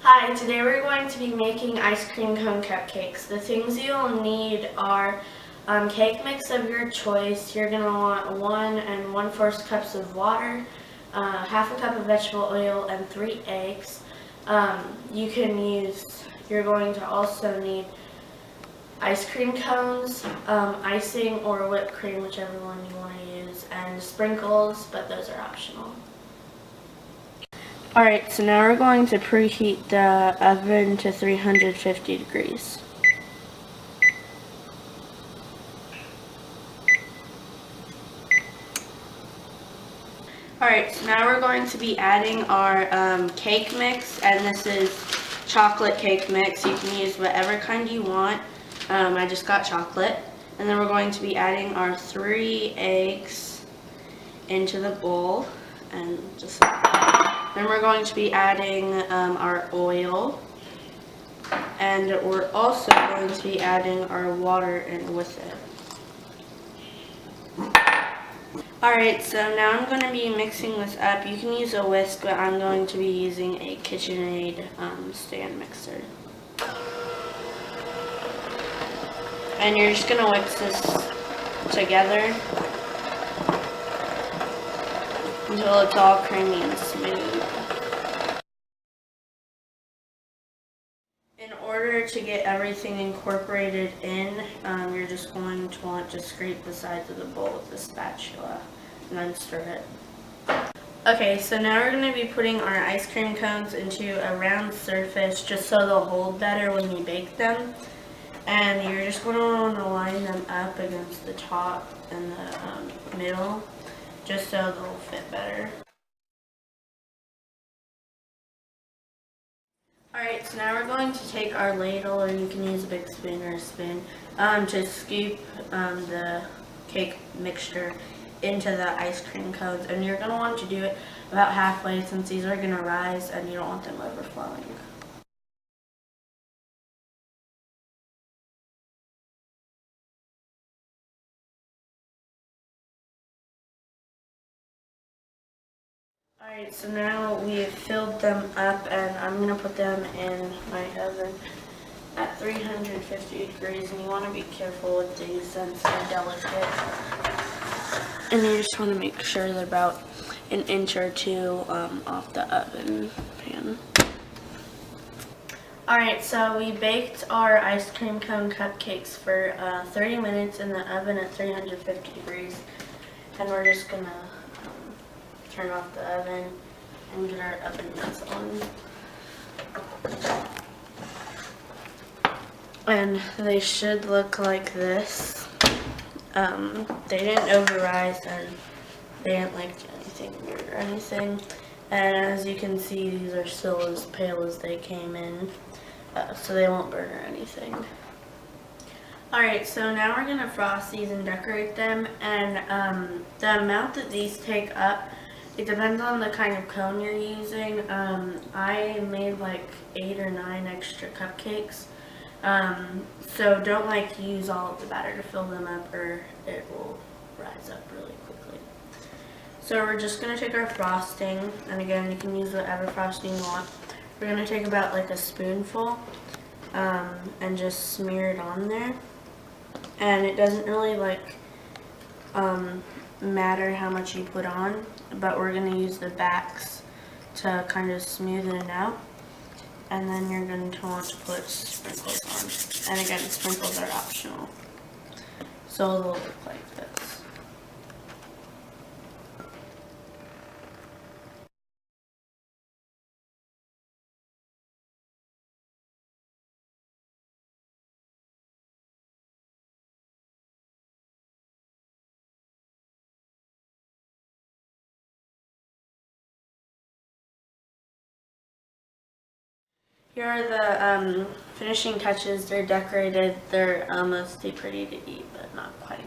Hi, today we're going to be making ice cream cone cupcakes. The things you'll need are cake mix of your choice. You're going to want 1 1/4 cups of water, half a cup of vegetable oil, and 3 eggs. You're going to also need ice cream cones, icing or whipped cream, whichever one you want to use, and sprinkles, but those are optional. Alright, so now we're going to preheat the oven to 350 degrees. Alright, so now we're going to be adding our cake mix, and this is chocolate cake mix. You can use whatever kind you want. I just got chocolate. And then we're going to be adding our 3 eggs into the bowl, and just like that. Then we're going to be adding our oil, and we're also going to be adding our water in with it. Alright, so now I'm going to be mixing this up. You can use a whisk, but I'm going to be using a KitchenAid stand mixer. And you're just going to whisk this together until it's all creamy and smooth. In order to get everything incorporated in, you're just going to want to scrape the sides of the bowl with the spatula and then stir it. Okay, so now we're going to be putting our ice cream cones into a round surface just so they'll hold better when you bake them. And you're just going to want to line them up against the top and the middle just so they'll fit better. Alright, so now we're going to take our ladle, or you can use a big spoon or a spoon, to scoop the cake mixture into the ice cream cones. And you're going to want to do it about halfway, since these are going to rise and you don't want them overflowing. Alright, so now we've filled them up, and I'm going to put them in my oven at 350 degrees, and you want to be careful with these since they're delicate. And you just want to make sure they're about an inch or 2 off the oven pan. Alright, so we baked our ice cream cone cupcakes for 30 minutes in the oven at 350 degrees, and we're just going to turn off the oven and get our oven mitts on. And they should look like this. They didn't overrise, and they didn't like anything weird or anything. And as you can see, these are still as pale as they came in, so they won't burn or anything. Alright, so now we're going to frost these and decorate them, and the amount that these take up, it depends on the kind of cone you're using. I made like 8 or 9 extra cupcakes. So don't use all of the batter to fill them up, or it will rise up really quickly. So we're just going to take our frosting, and again, you can use whatever frosting you want. We're going to take about a spoonful and just smear it on there. And it doesn't really matter how much you put on, but we're going to use the backs to kind of smoothen it out. And then you're going to want to put sprinkles on. And again, sprinkles are optional. So they'll look like this. Here are the finishing touches. They're decorated. They're mostly pretty to eat, but not quite.